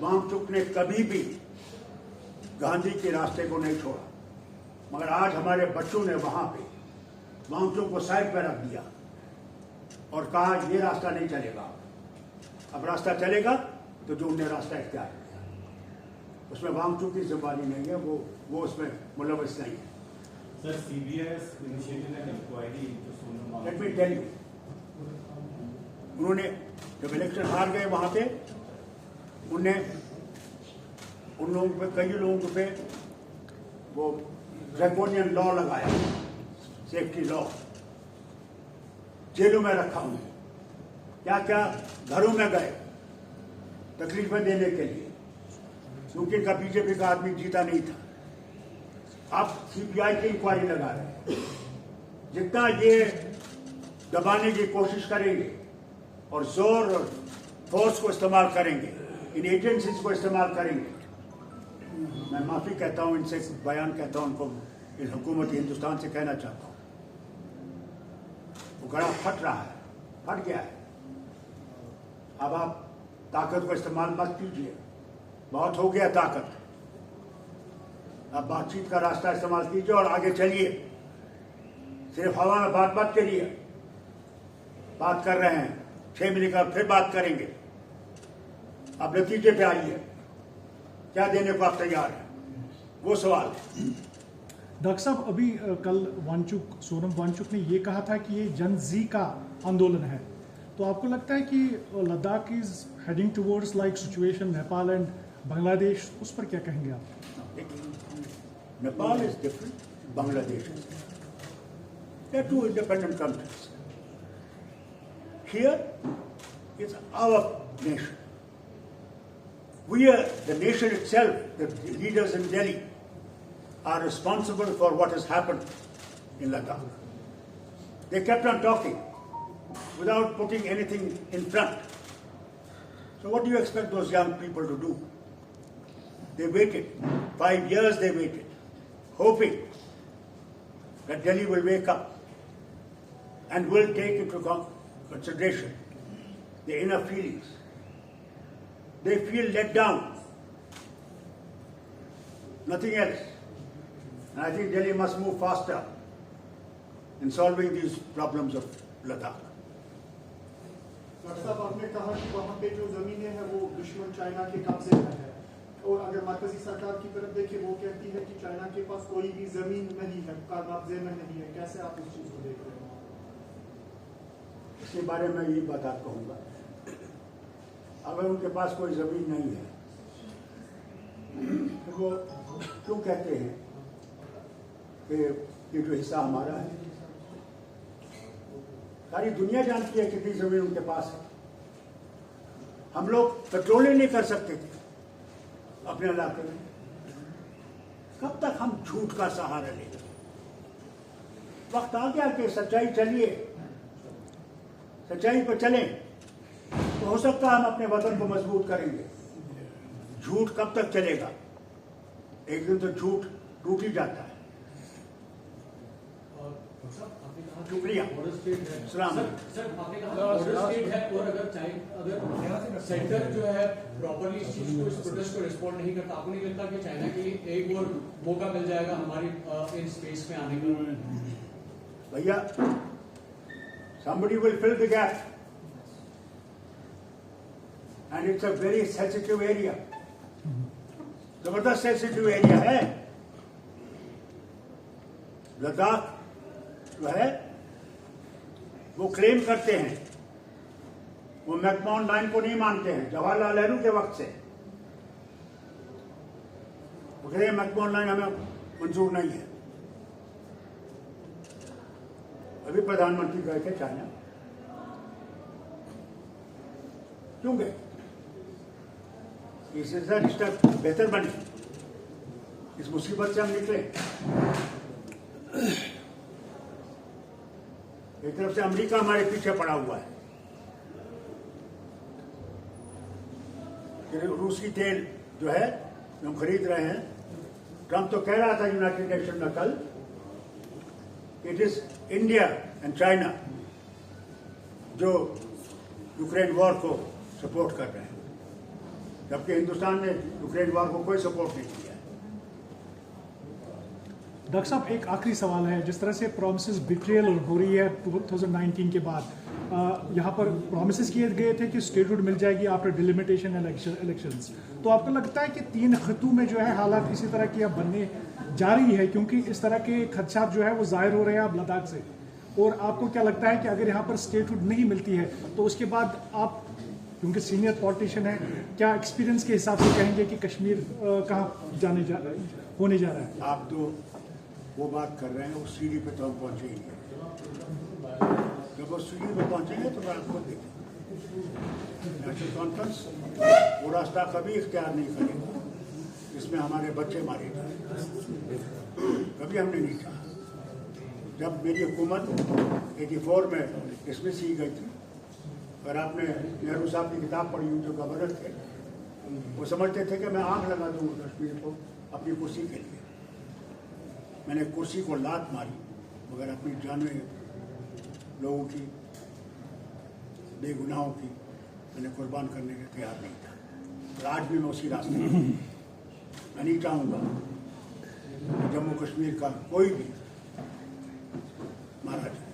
वांगचुक ने कभी भी गांधी के रास्ते को नहीं छोड़ा, मगर आज हमारे बच्चों ने वहां पे वांगचुक को साइड पर रख दिया और कहा ये रास्ता नहीं चलेगा, अब रास्ता चलेगा तो जो उन्हें रास्ता इख्तियार किया, उसमें वांगचुक की जिम्मेदारी नहीं है, वो उसमें मुलविस नहीं है। Sir, CBS initiated an inquiry into Sonam Wangchuk. Let me tell you, उन्होंने जब इलेक्शन हार गए वहां पे उन लोगों पे, कई लोगों पे वो ड्रैकोनियन लॉ लगाया, सेफ्टी लॉ, जेलों में रखा उन्हें, क्या क्या घरों में गए तकलीफें देने के लिए, क्योंकि इनका बीजेपी का आदमी जीता नहीं था। आप सीबीआई की इंक्वायरी लगा रहे हैं, जितना ये दबाने की कोशिश करेंगे और जोर और फोर्स को इस्तेमाल करेंगे, इन एजेंसीज को इस्तेमाल करेंगे, मैं माफी कहता हूं इनसे, बयान कहता हूं उनको, इस हुकूमत हिंदुस्तान से कहना चाहता हूं, वो गड़ा फट रहा है, फट गया है। अब आप ताकत को इस्तेमाल मत कीजिए, बहुत हो गया ताकत, अब बातचीत का रास्ता इस्तेमाल कीजिए और आगे चलिए, सिर्फ हवा में बात मत करिए। बात कर रहे हैं, 6 महीने का फिर बात करेंगे, अब नतीजे पे आइए, क्या देने को आप तैयार हैं, वो सवाल है। डॉक्टर साहब, अभी कल सोनम वांगचुक ने ये कहा था कि ये जन जी का आंदोलन है, तो आपको लगता है कि Ladakh is heading towards like situation Nepal and Bangladesh, उस पर क्या कहेंगे आप? Nepal is different, Bangladesh is different, they are two independent countries. Here is our nation, we are the nation itself, the leaders in Delhi are responsible for what has happened in Ladakh. They kept on talking without putting anything in front. So what do you expect those young people to do? They waited. 5 years they waited, hoping that Delhi will wake up and will take into consideration the inner feelings. They feel let down, nothing else. And I think Delhi must move faster in solving these problems of Ladakh. Doctor साहब, आपने कहा कि वहाँ पे जो जमीनें हैं वो दुश्मन चाइना के कब्जे में है, और अगर मरकजी सरकार की तरफ देखें, वो कहती है कि चाइना के पास कोई भी जमीन नहीं है, कब्जे में नहीं है, कैसे आप उस चीज को देख रहे हैं? इसके बारे में यही बात आपको कहूँगा, अगर उनके पास कोई जमीन नहीं है तो वो क्यों कहते हैं कि ये जो हिस्सा हमारा है? सारी दुनिया जानती है कितनी जमीन उनके पास है। हम लोग पेट्रोल ही नहीं कर सकते थे अपने इलाके में, कब तक हम झूठ का सहारा लेंगे? वक्त आ गया कि सच्चाई चलिए, सच्चाई पर चलें, तो हो सकता है हम अपने वतन को मजबूत करेंगे। झूठ कब तक चलेगा? एक दिन तो झूठ टूट ही जाता है। शुक्रिया। सलाम। सर, आपने कहा बॉर्डर स्टेट है, और अगर सेंटर जो है प्रॉपर्ली इस चीज को, इस प्रोटेस्ट को रिस्पॉन्ड नहीं करता, आपको नहीं लगता कि चाइना के लिए एक और मौका मिल जाएगा हमारी इन स्पेस में आने का? भैया, somebody will fill the gap. And it's a very sensitive area. जबरदस्त सेंसिटिव एरिया है। लद्दाख जो है वो क्लेम करते हैं, वो मैकमोहन लाइन को नहीं मानते हैं, जवाहरलाल नेहरू के वक्त से वो कहते हैं मैकमोहन लाइन हमें मंजूर नहीं है। अभी प्रधानमंत्री गए थे चाइना, क्यों गए? इससे रिश्ता बेहतर बने, इस मुसीबत से हम निकले। एक तरफ से अमेरिका हमारे पीछे पड़ा हुआ है, रूसी तेल जो है हम खरीद रहे हैं। ट्रंप तो कह रहा था यूनाइटेड नेशन में कल, it is India and China जो यूक्रेन वॉर को सपोर्ट कर रहे हैं। जबकि हिंदुस्तान ने यूक्रेन वॉर को कोई सपोर्ट नहीं किया। डॉक्टर साहब, एक आखिरी सवाल है। जिस तरह से प्रॉमिसेस बिट्रेयल हो रही है 2019 के बाद, यहाँ पर प्रॉमिसेस किए गए थे कि स्टेटहुड मिल जाएगी आफ्टर डिलिमिटेशन इलेक्शंस, तो आपको लगता है कि 3 खितों में जो है हालात इसी तरह की अब बनने जा रही है, क्योंकि इस तरह के खदशात जो है वो जाहिर हो रहे हैं अब लद्दाख से, और आपको क्या लगता है कि अगर यहाँ पर स्टेटहुड नहीं मिलती है तो उसके बाद आप, क्योंकि सीनियर पॉलिटिशियन है, क्या एक्सपीरियंस के हिसाब से कहेंगे कि कश्मीर कहाँ होने जा रहा है? आप तो वो बात कर रहे हैं, उस सीढ़ी पे तो हम पहुंचे ही नहीं। जब वो सीढ़ी पे पहुंचेंगे तो मैं आपको देखेंगे। नेशनल कॉन्फ्रेंस वो रास्ता कभी इख्तियार नहीं करेगा जिसमें हमारे बच्चे मारे जाए, कभी हमने नहीं कहा। जब मेरी हुकूमत 84 में डिसमिस की गई थी, और आपने नेहरू साहब की किताब पढ़ी हुई जो गवर्नर थे, वो समझते थे कि मैं आग लगा दूंगा कश्मीर को अपनी कुर्सी के लिए। मैंने कुर्सी को लात मारी, मगर अपनी जानें लोगों की, बेगुनाहों की मैंने कुर्बान करने के तैयार नहीं था। और आज भी मैं उसी रास्ते पर हूं। मैं नहीं चाहूँगा कि जम्मू कश्मीर का कोई भी मारा जाए।